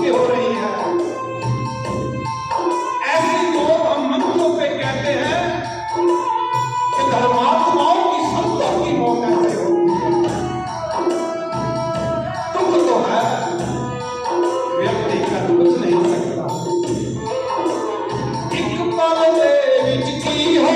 की हो रही है। ऐसी मौत हम मंचों पे कहते हैं कि धर्मात्माओं की, संतों की मौत ऐसे होती है। दुख तो है, व्यक्ति कर कुछ नहीं सकता। एक पल दे विच की हो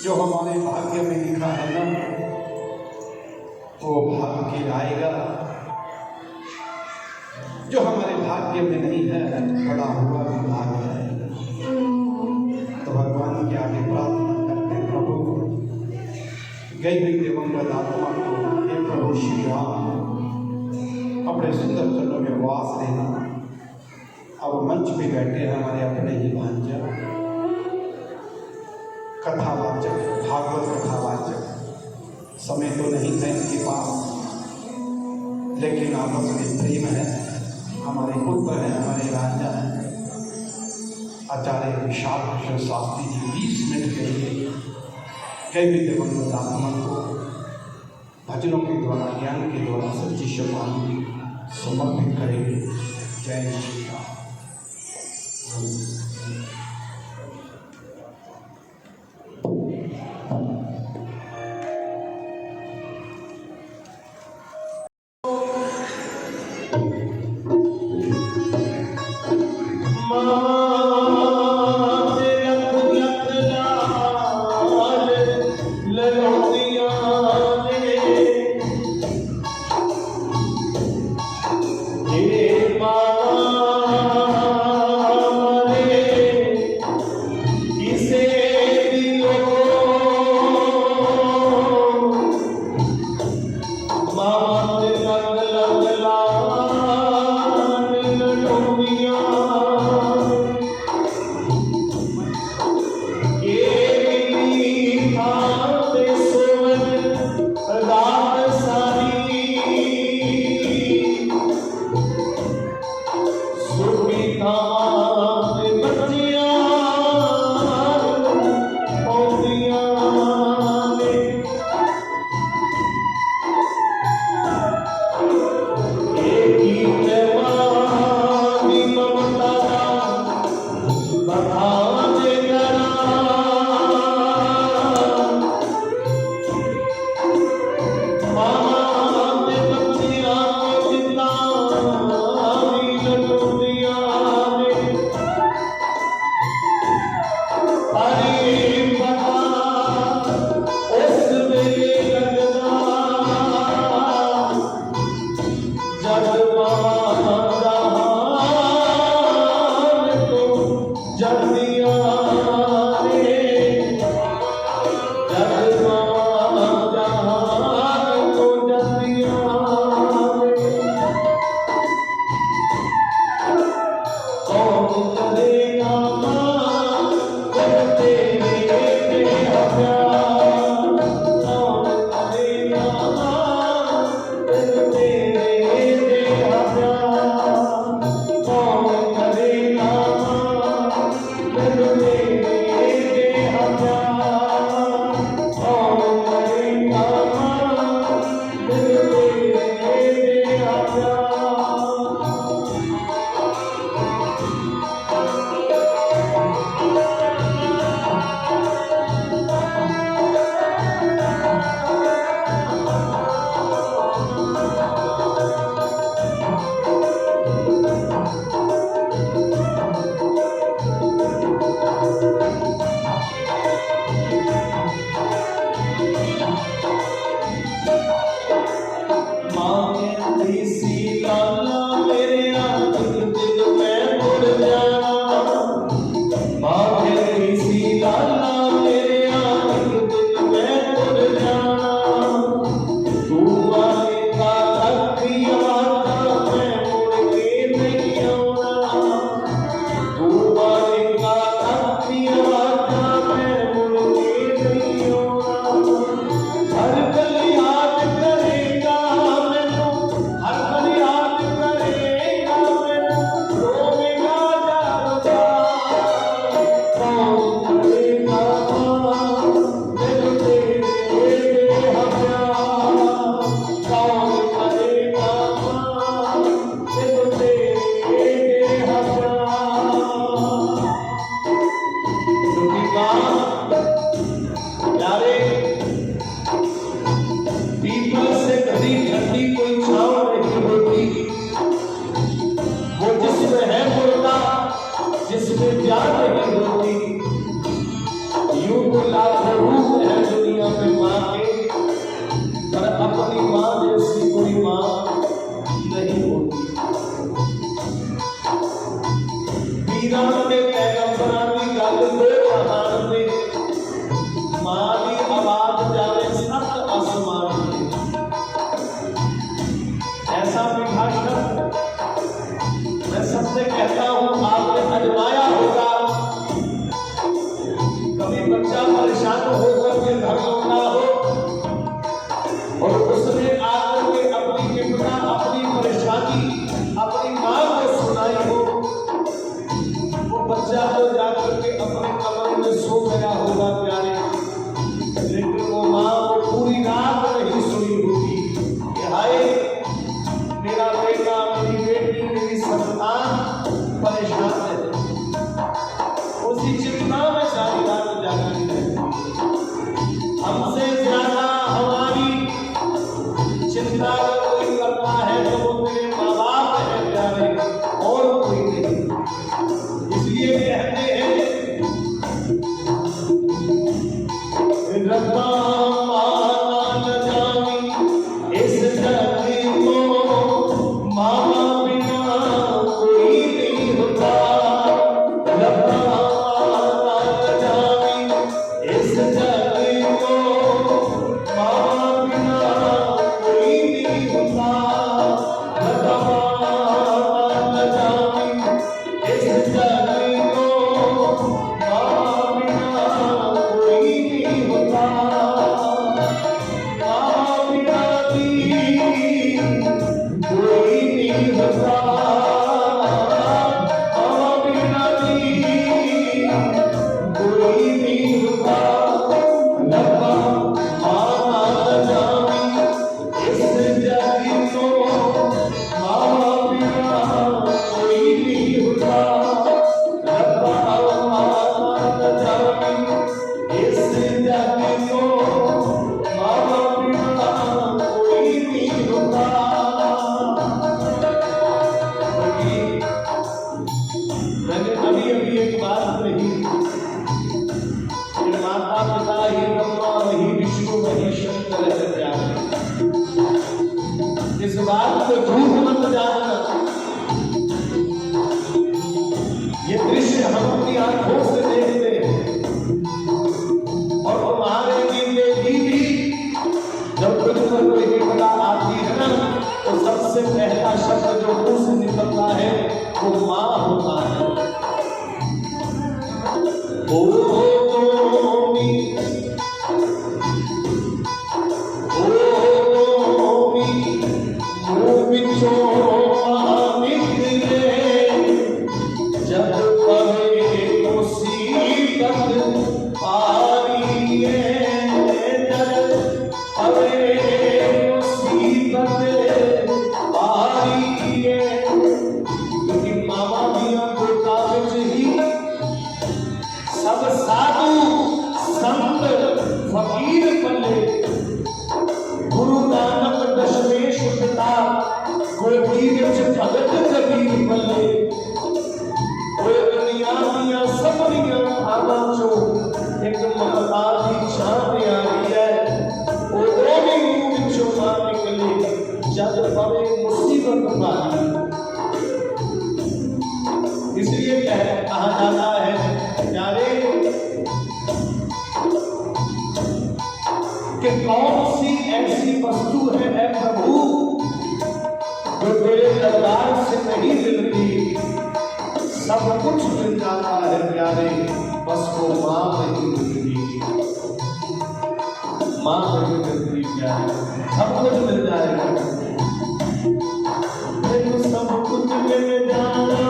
जो हमारे भाग्य में लिखा है ना, वो भाग्य आएगा। जो हमारे भाग्य में नहीं है, बड़ा हुआ विभाग है। तो भगवान के आगे प्रार्थना करते, प्रभु गई हुई दिवंगत आत्मा को, हे प्रभु श्री राम, अपने सुंदर चरणों में वास देना। अब मंच पे बैठे हैं हमारे अपने ही भांजा, कथावाचक, भागवत कथावाचक। समय तो नहीं था इनके पास, लेकिन आपस में प्रेम है। हमारे पुत्र हैं, हमारे राजा हैं आचार्य विशाल कृष्ण शास्त्री जी 20 मिनट के लिए कई भी दिवंगत आत्मा को भजनों के द्वारा, ज्ञान के द्वारा सच्ची श्रद्धांजलि समर्पित करेंगे। जय श्री राम। हे माता सबसे पहला शब्द जो मुंह से निकलता है वो माँ होता है। इसलिए कहा जाता है प्यारे कि कौन सी ऐसी वस्तु है ऐ प्रभु जो तेरे दरबार से नहीं मिलती। सब कुछ मिल जाता है प्यारे, बस वो माँ नहीं मिलती। माँ नहीं मिलती प्यारे, सब कुछ मिल जाएगा। सब कुछ मिल जाना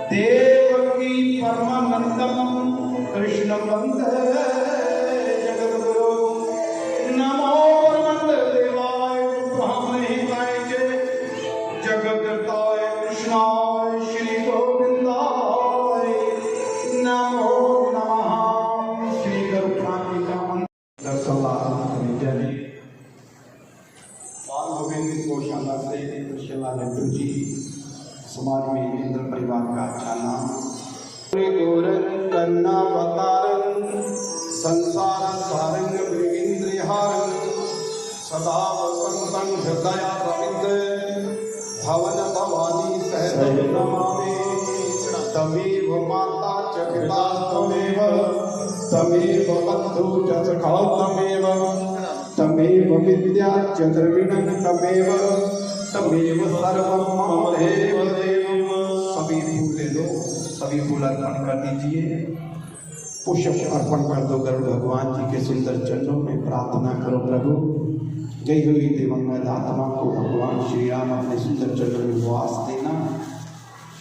देवकी परमानंदम कृष्ण वंदे जगद्गुरु नमो परमंद देवाय ब्रह्मणे हिताय च जगद्गुरुताय कृष्णाय श्री गोविंदाय नमो नमः। श्री गुरुनाथी का बाल गोविंद गौशाला से कृष्णला नेहरू जी समाज में इंद्र परिवार का अच्छा नाम। कर्णावतारं संसार सारंग मृगेन्द्रिहारं सदा वसन्तं हृदया रविन्द्र भवन भवानी सहज नमामि। तमेव माता च पिता त्वमेव तमेव बन्धु च सखा त्वमेव तमेव विद्या च द्रविणं तमेव तमेव सर्वं मम देव देव। सभी फूल ले लो, सभी फूल अर्पण कर दीजिए। पुष्प अर्पण कर दो गरुड़ भगवान जी के सुंदर चरणों में। प्रार्थना करो प्रभु गई हुई दिवंगत आत्मा को भगवान श्री राम अपने सुंदर चरणों में वास देना।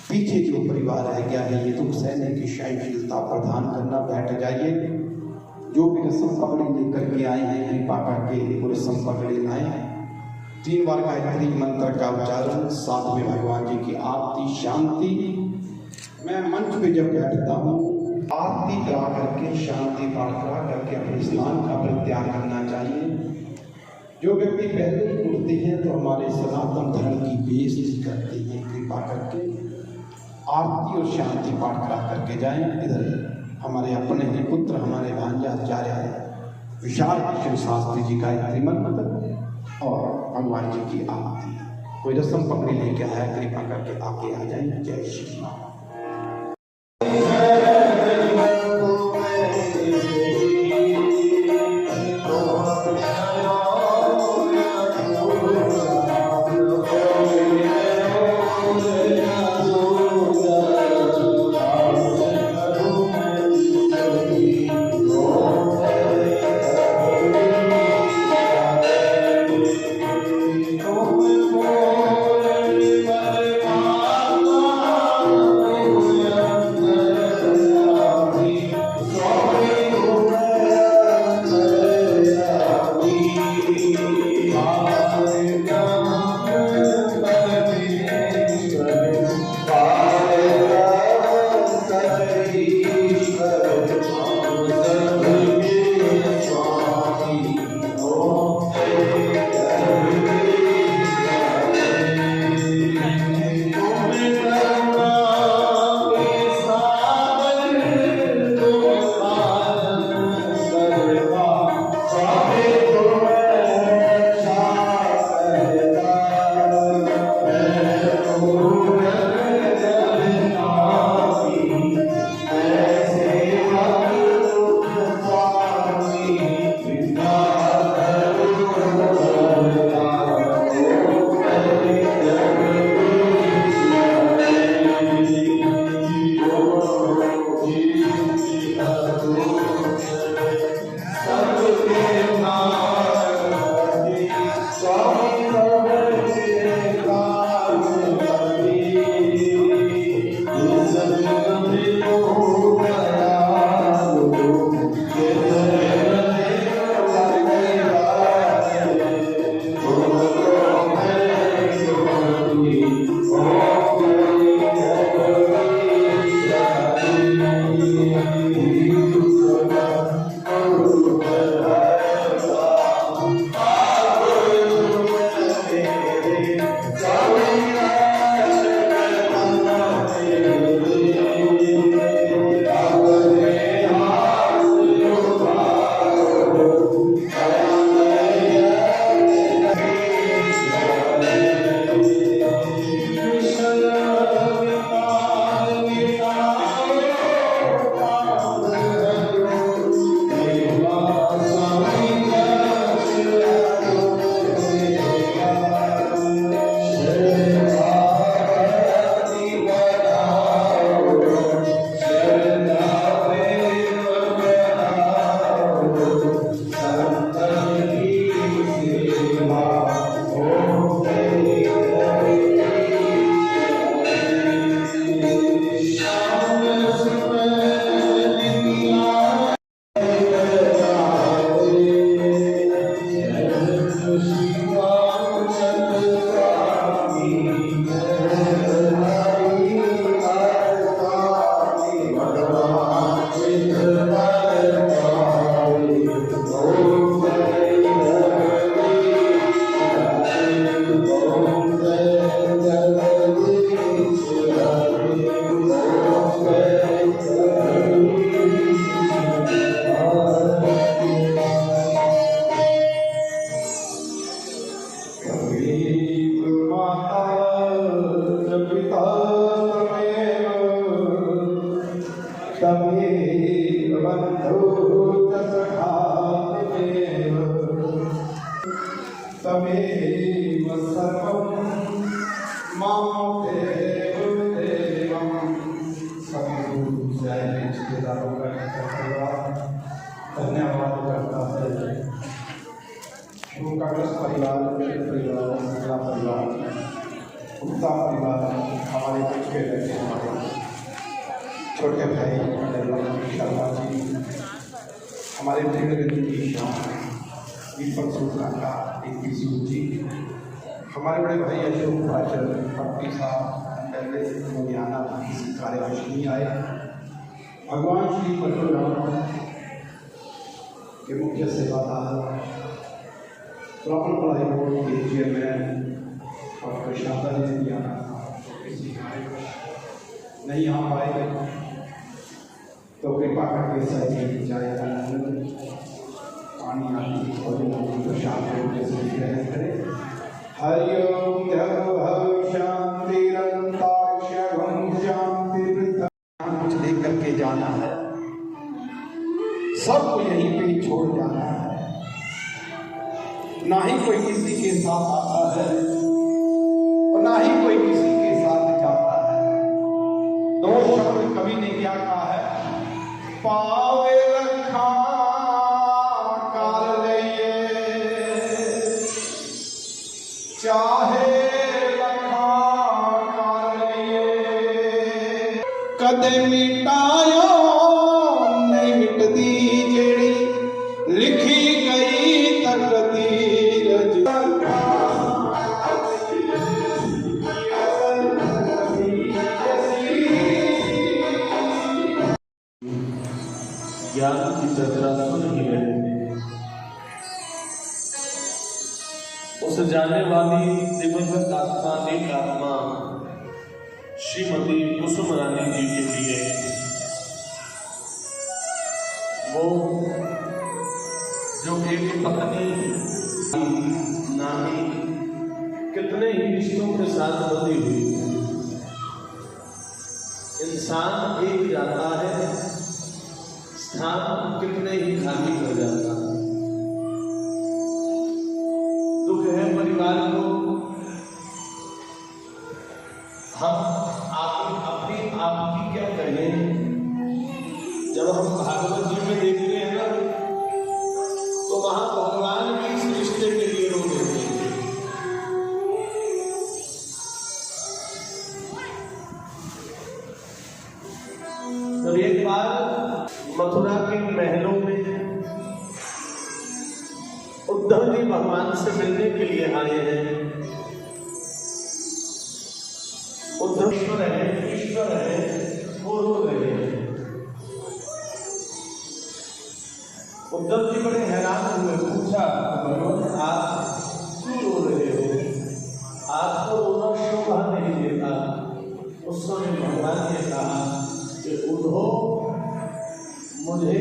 पीछे जो परिवार रह गया है ये दुख सहने की सहनशीलता प्रदान करना। बैठ जाइए। जो भी रस्म पकड़ी लेकर के आए हैं कृपा करके वो रस्म पकड़ी लाए। 3 बार गायत्री मंत्र का उच्चारण, साथ में भगवान जी की आरती शांति। मैं मंच पे जब बैठता हूँ आरती करा करके शांति पाठ करा करके अपने स्नान का परित्याग करना चाहिए। जो व्यक्ति पहले ही उठते हैं तो हमारे सनातन धर्म की बेइज्जती करते हैं। कृपा करके आरती और शांति पाठ करा करके जाएं। इधर हमारे अपने ही पुत्र हमारे भांजाचार्य विशाल कृष्ण शास्त्री जी का मंत्र और भगवान जी की आरती। कोई रस्म पकड़ी लेके आया कृपा करके आके आ जाए। जय श्री राम। तमेव सर्वं मां देव देवं। सभी गुरु जय रिश्तेदारों का परिवार धन्यवाद करता है। शोकाग्रस्त परिवार, परिवार, मेरा परिवार, गुप्ता परिवार, हमारे कुछ के लड़के, हमारे छोटे भाई शर्मा जी, हमारे दृढ़ की शान दीपक सूत्रा का जी, हमारे बड़े भाई अशोक भाचर भक्ति साहब पहले लुधियाना किसी कार्यवश नहीं आए। भगवान श्री परशुराम के मुख्य सेवादार प्रॉपर पढ़ाई बोर्ड के चेयरमैन डॉक्टर शारदा जी लुधियाना किसी कार्यवश नहीं आ पाए, तो कृपा करके सही जाए पानी आदि प्रशांत रूप से ग्रहण करें। हरि ओम शांति कुछ लेकर के जाना है, सबको यहीं पे छोड़ जाना है। ना ही कोई किसी के साथ आता है और ना ही कोई किसी के साथ जाता है। दो शब्द कवि ने क्या कहा है, पावे रखा चाहे लखा कदे मिटायो नहीं मिटदी जेड़ी लिखी गई तकदीर। ज्ञान की चर्चा सुन ही रहे थे। उस जाने वाली दिवंगत आत्मा एक आत्मा श्रीमती कुसुम रानी जी के लिए, वो जो एक पत्नी नानी कितने ही रिश्तों के साथ बंधी हुई, इंसान एक जाता है, स्थान कितने ही खाली हो जाता है। दुख है परिवार को, हम अपनी आपकी क्या कहें। जब हम भागवत जी में देखते हैं ना, तो वहां भगवान भी इस रिश्ते के लिए रो देते हैं। जब एक बार मथुरा के महलों में उद्धव जी भगवान से मिलने के लिए आए हैं। उद्धव ईश्वर है, वो रो रहे हैं। उद्धव जी बड़े हैरान हुए, पूछा भगवान आप क्यों रो रहे हो, आपको रोना शोभा नहीं देता। उस समय भगवान ने कहा कि उद्धव, मुझे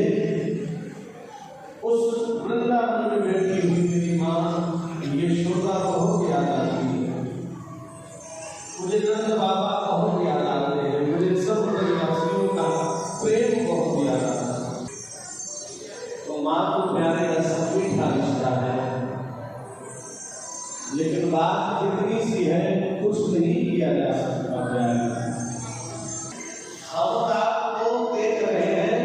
उस वृंदावन में बैठी हुई मेरी माँ यशोदा बहुत याद आती है, मुझे नंद बाबा बहुत याद आते हैं, मुझे सब ब्रजवासियों का प्रेम बहुत याद आता है। तो माँ को प्यारे का सब मीठा रिश्ता है, लेकिन बात इतनी सी है, कुछ नहीं किया जा सकता। प्यारे हम आपको देख रहे हैं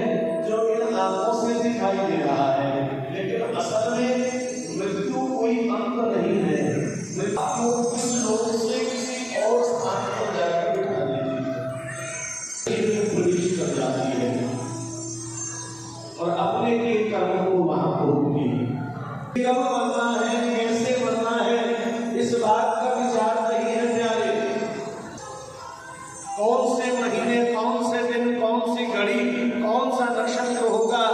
जो इन आंखों से दिखाई दे रहा है, लेकिन असल में मृत्यु कोई अंत नहीं है। मृत्यु कुछ लोगों से किसी और स्थान पर जाकर बिठा देती है, पुलिस कर जाती है और अपने के कर्मों को वहां भोगती है। कब मरना है, कैसे मरना है, इस बात का विचार नहीं है प्यारे। कौन से महीने, कौन से दिन, कौन सी घड़ी, कौन सा नक्षत्र होगा,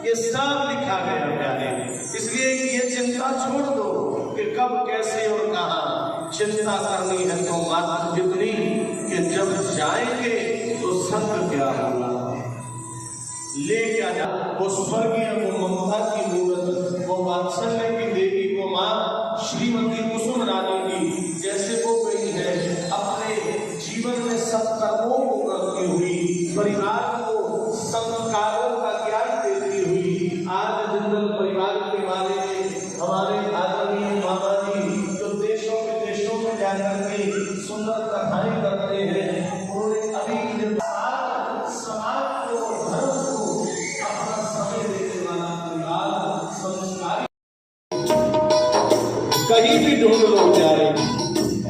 ये सब लिखा गया प्यारे। इसलिए ये चिंता छोड़ दो कि कब, कैसे और कहाँ। चिंता करनी है तो मात्र इतनी कि जब जाएंगे तो संग क्या होगा, ले क्या जा। वो स्वर्गीय, वो ममता की मूर्त, वो वात्सल्य की देवी, वो माँ श्रीमती कुसुम रानी की जैसे वो गई है अपने जीवन में सत्कर्मों को करती हुई, परिवार को संस्कारों का ज्ञान देती हुई। आज जनरल परिवार के बारे में हमारे आदरणीय मामा जी जो देशों विदेशों में जाकर के सुंदर कथाएं करते हैं, उन्होंने अभी समाज को, धर्म को अपना समय देने वाला परिवार, संस्कारी कहीं भी ढूंढ लो प्यारे,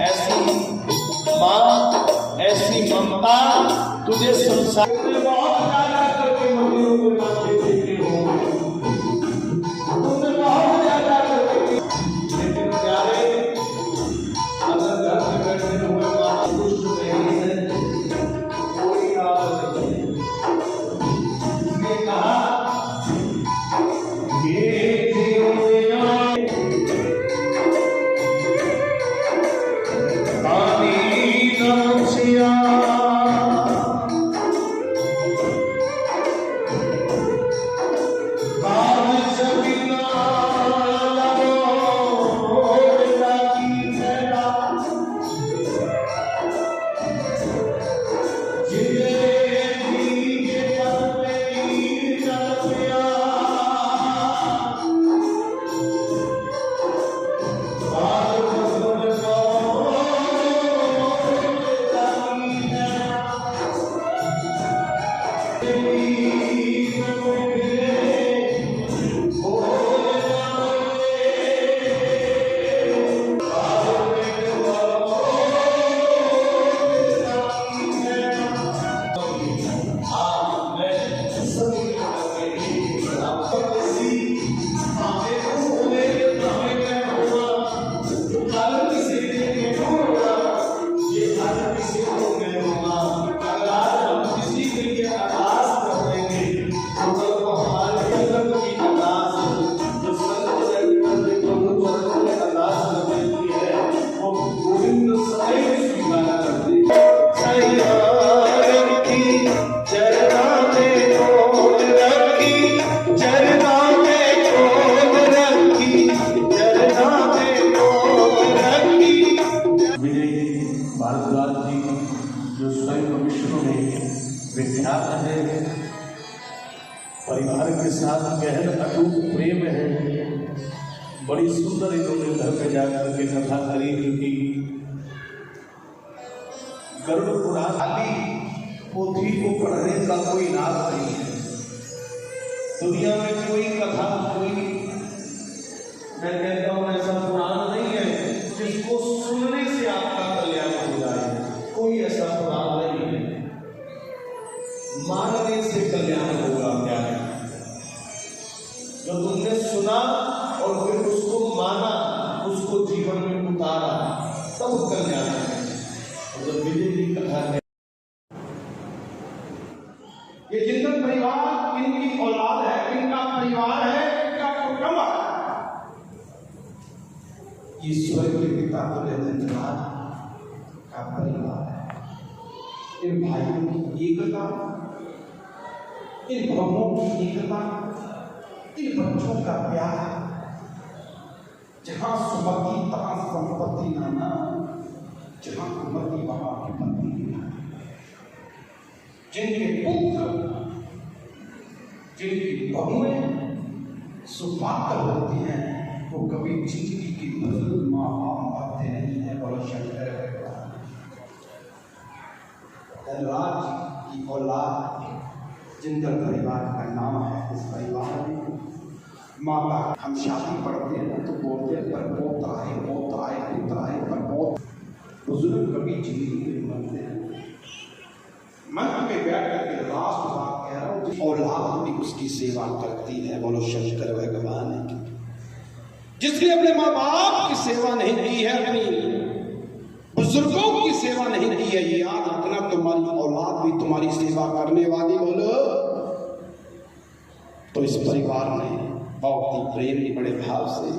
ऐसी माँ, ऐसी ममता तुझे संसार में बहुत ज्यादा करके मंदिरों के माथे देते हो, तुमने बहुत ज्यादा करके। लेकिन प्यारे, अगर घर में बैठे हुए माँ खुश नहीं है, कोई आदत नहीं। उसने कहा भारद्वाज जी जो स्वयं विष्णु में विख्यात है, परिवार के साथ गहन अटूट प्रेम है। बड़ी सुंदर इन्होंने घर में जाकर के कथा करी क्योंकि गरुड़ पुराण खाली पोथी को पढ़ने का कोई लाभ नहीं है। दुनिया में कोई कथा, कोई, मैं कहता हूं ऐसा पुराण नहीं है जिसको सुनने से आपका कल्याण हो जाए। कोई ऐसा पुराण नहीं है। मानने से कल्याण होगा क्या है? जो तुमने सुना और फिर उसको माना, उसको जीवन में उतारा, तब कल्याण है। और जब विजय की कथा है, ये जिनका परिवार, इनकी औलाद है, इनका परिवार है, इनका कुटुंब है, ईश्वर के पिता तुल्य धन्यवाद का परिवार है। इन भाइयों की एकता, इन बहनों की एकता, इन बच्चों का प्यार, जहां सुमति तहां संपत्ति नाना, जहां कुमति वहां विपत्ति। जिनके पुत्र, जिनकी बहुएं सुपात्र होती हैं, वो कभी जिंदगी की बदल मारते नहीं है। बोलो शंकर भगवान। धनराज की औलाद, जिनका परिवार का नाम है, इस परिवार में माता, हम शादी पढ़ते हैं तो बोलते हैं पर पोत आए, पोत आए, पुत्र आए, पर पोत। बुजुर्ग कभी जिंदगी में मरते हैं। मन में बैठ करके लास्ट बात कह रहा हूं, औलाद भी उसकी सेवा करती है। बोलो शंकर भगवान की। जिसने अपने माँ बाप की सेवा नहीं की है, अपनी बुजुर्गों की सेवा नहीं की है, याद रखना तुम्हारी औलाद भी तुम्हारी सेवा करने वाली। बोलो तो इस परिवार में बहुत ही प्रेम, बड़े भाव से